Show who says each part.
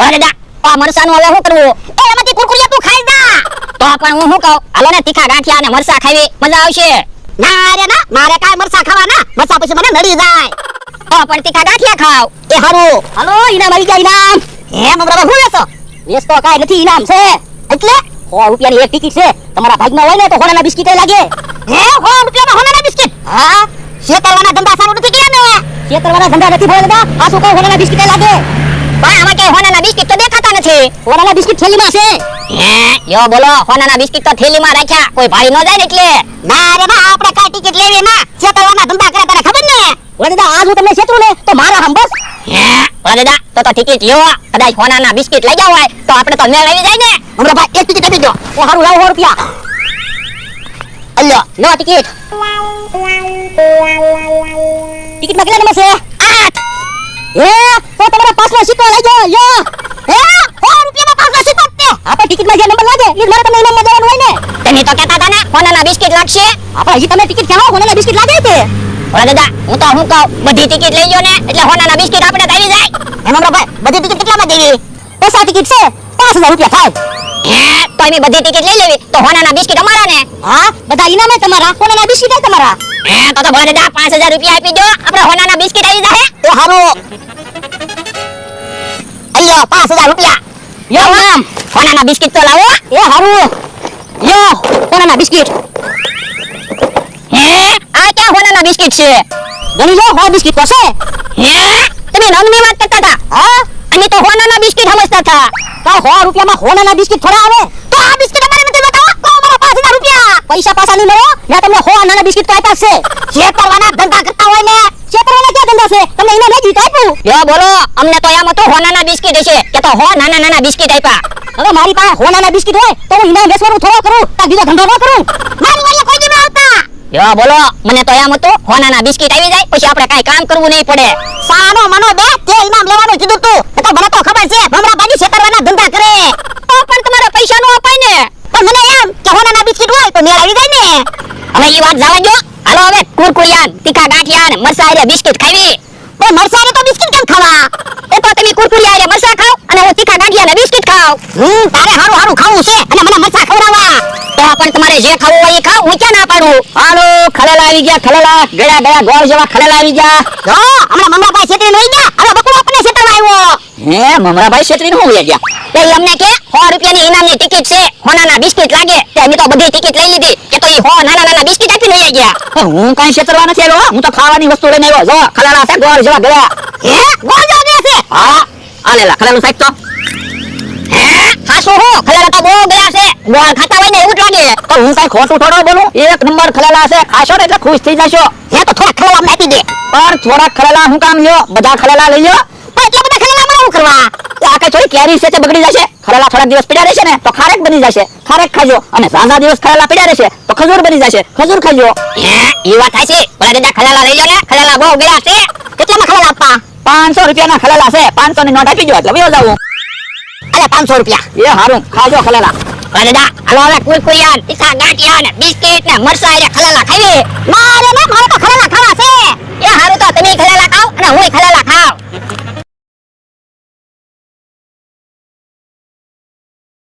Speaker 1: અરે દા આ મરસાનું હવે શું કરવું?
Speaker 2: એ એમાંથી કુરકુરિયા તું ખાઈ જા.
Speaker 1: તો પણ હું શું કહું, હાલો ને તીખા ગાંઠિયા અને મરસા ખાવી મજા આવશે.
Speaker 2: ના રે ના, મારે કાંઈ મરસા ખાવાના, મરસા પછી મને નડી જાય.
Speaker 1: તો પણ તીખા ગાંઠિયા ખાવ.
Speaker 2: એ હારું.
Speaker 1: હાલો ઇનામ આવી ગયા ઇનામ.
Speaker 2: હે મમરા હું લેશો?
Speaker 1: વેચતો કાંઈ નથી, ઇનામ છે.
Speaker 2: એટલે
Speaker 1: 100 રૂપિયાની એક ટિકિટ છે. તમારા ભાગમાં હોય ને તો હોનાના બિસ્કિટ લાગે.
Speaker 2: હે 100 રૂપિયામાં હોનાના બિસ્કિટ?
Speaker 1: હા
Speaker 2: શેતરવાના ધંધા સારું નથી ગયા ને.
Speaker 1: શેતરવાના ધંધા નથી ભોળા દાદા. આ શું કહું, હોનાના બિસ્કિટ લાગે. પણ આમાં કે હોનાના બિસ્કિટ તો દેખાતા નથી. હોનાના બિસ્કિટ થેલીમાં છે. હે યો બોલો, હોનાના બિસ્કિટ તો થેલીમાં રાખ્યા, કોઈ ભાઈ ન જાય ને એટલે.
Speaker 2: ના રે ના, આપણે કાંઈ ટિકિટ લેવી ના. શેતરવાના ધંધા કરે તને ખબર ને?
Speaker 1: ભોળા દાદા આજ હું તમને છેતરું ને તો મારા હમ બસ. હે ભોળા દાદા તો ટિકિટ લ્યો, કદાચ હોનાના બિસ્કિટ લઈ જાવ હોય તો આપણે તો મેળ આવી જાય ને.
Speaker 2: મમરા ભાઈ એક ટિકિટ આપી દો.
Speaker 1: ઓ હારું લાવો 100 રૂપિયા.
Speaker 2: અલ્યો
Speaker 1: લો ટિકિટ. ટિકિટમાં કેટલા નંબર છે? 8. હે તો તમારા પાસમાં સીટો લઈ જાઓ. યો
Speaker 2: હે 100 રૂપિયામાં પાછા સીધો જ તે.
Speaker 1: આપણે ટિકિટમાં જે નંબર લાગે એ મારે તમને ઇનામમાં દેવાનું હોય ને. તમે તો કહેતા હતા ને હોનાના બિસ્કિટ લાગશે. આપણે હજી તમે ટિકિટ કહો હોનાના બિસ્કિટ લાગે છે. ઓલા દાદા હું તો હું કહું, બધી ટિકિટ લઈ લ્યો ને એટલે હોનાના બિસ્કિટ આપણે આવી જાય.
Speaker 2: હે મમરા ભાઈ બધી ટિકિટ કેટલામાં દેવી?
Speaker 1: પૈસા ટિકિટ છે 5000 રૂપિયા થાય. હે તો એની બધી ટિકિટ લઈ લેવી તો હોનાના બિસ્કિટ અમારા ને. હા બધા ઇનામે તમારા, હોનાના બિસ્કિટ તમારા. હે તો ભલે દાદા 5000 રૂપિયા આપી દો, આપણે હોનાના બિસ્કિટ આવી જાય.
Speaker 2: એ હારું. અલ્યો 5000 રૂપિયા.
Speaker 1: યો નામ હોનાના બિસ્કિટ તો લાવો. એ હારું. યો હોનાના બિસ્કિટ. હે આ ક્યાં હોનાના બિસ્કિટ છે? ગણી લો હો બિસ્કિટ તો છે. હે તમે રંગની વાત કરતા હતા? હા અને તો હોનાના બિસ્કિટ સમજતા હતા. તો 100 રૂપિયામાં હોનાના બિસ્કિટ થોડા આવે?
Speaker 2: તો આ બિસ્કિટ અમારે નથી બતાવો. તો અમારા 5000 રૂપિયા.
Speaker 1: પૈસા પાછા નહીં મળો, મેં તમને હોનાના બિસ્કિટ તો આપ્યા છે.
Speaker 2: શેતરવાના ધંધા કરતા હોય ને.
Speaker 1: શેતરવાના ક્યાં ધંધા છે? તમને ઇનામ નહીં જીત આપ્યું. યો બોલો, અમને તો એમ હતું હોનાના બિસ્કિટ હશે કે તો હો નાના બિસ્કિટ આપ્યા. હવે મારી પાસે હોનાના બિસ્કિટ હોય તો હું ઇનામ વેચવાનું થોડો કરું, આ બીજો ધંધો ન કરું.
Speaker 2: મારી વાળે કોઈ દી ન આવતા.
Speaker 1: યો બોલો, મને તો એમ હતું હોનાના બિસ્કિટ આવી જાય પછી આપણે કાઈ કામ કરવું નહીં પડે.
Speaker 2: સાનો મનો બે તે ઇનામ લેવાનું કીધું તું. એ તો મને તો ખબર છે મમરા બાજી શેતરવાના ધંધા કરે.
Speaker 1: તો પણ તમારે પૈસા નો અપાય ને.
Speaker 2: પણ મને એમ કે હોનાના બિસ્કિટ હોય તો મેળ આવી જાય ને.
Speaker 1: હવે ઈ વાત જવા દો. હાલો હવે કુરકુરિયાન, તીખા ગાંઠિયા ને મરસારે બિસ્કિટ ખાવી.
Speaker 2: પણ મરસાને તો બિસ્કિટ કેમ ખાવા?
Speaker 1: એ તો તમે કુરકુરિયા ને મરસા ખાવ અને હું તીખા ગાંઠિયા ને બિસ્કિટ ખાવ.
Speaker 2: તારે હારું હારું ખાવું છે અને મને મરસા ખવડાવવા.
Speaker 1: તો પણ તમારે જે ખાવું હોય એ ખાવ, હું ક્યાં ના પાડું. હાલો ખલેલા આવી ગયા, ખલેલા ગયા ગોળ જેવા ખલેલા આવી ગયા.
Speaker 2: જો હમણાં મમરાભાઈ છેતરીને વઈ ગયા, હવે બકુલો આપણને છેતરવા આવ્યો.
Speaker 1: હે મમરાભાઈ છેતરીને હું વઈ ગયા? તે અમને કે 100 રૂપિયાની ઇનામની ટિકિટ છે, હોનાના બિસ્કિટ લાગે. તે અમે તો બધી ટિકિટ લઈ લીધી કે તો ઈ હો નાના બિસ્કિટ આપીને વઈ ગયા. હું કાઈ છેતરવા નથી આવ્યો, હું તો ખાવાની વસ્તુ લઈને આવ્યો. જો ખલેલા છે ગોળ જેવા ગયા.
Speaker 2: હે ગોળ જેવા ગયા છે?
Speaker 1: હા આ લેલા ખલેલું સાઈડ તો. હે હાસો હો ખલેલા તો બહુ ગયા છે. ગોળ ખાતા હોય ને એવું જ લાગે. તો હું કાઈ ખોટું થોડો બોલું? એક નંબર ખલેલા છે, ખાશો ને એટલે ખુશ થઈ જશો.
Speaker 2: હે તો થોડા ખલેલા અમને આપી દે.
Speaker 1: પણ થોડા ખલેલા હું કામ લ્યો, બધા ખલેલા લઈ લ્યો.
Speaker 2: પણ એટલા બધા ખલેલા માં શું કરવા?
Speaker 1: આ કઈ થોડી કેરી છે તે બગડી જશે. ખલેલા થોડા દિવસ પડ્યા રહેશે ને તો ખારેક બની જશે, ખારેક ખાજો. અને ઝાઝા દિવસ ખલેલા પડ્યા રહેશે તો ખજૂર બની જશે, ખજૂર ખાજો. હે ઈ વાત થાય છે. ભલા દાદા ખલેલા લઈ લો ને, ખલેલા બહુ ગયા છે.
Speaker 2: કેટલામાં ખલેલા આપવા?
Speaker 1: 500 રૂપિયાના ખલેલા છે, 500 ની નોટ આપી દો એટલે વયો જાવું.
Speaker 2: અલે 500 રૂપિયા.
Speaker 1: એ હારું ખાજો ખલેલા. ભલા દાદા હાલો હવે કુરકુરિયા, તીખા ગાંઠિયા ને બિસ્કિટ ને મરસા એ ખલેલા ખાવી.
Speaker 2: મારે તો ખલેલા ખાવા છે.
Speaker 1: એ હારું તો તમે ખલેલા ખાવ અને હું ખલેલા ખાવ.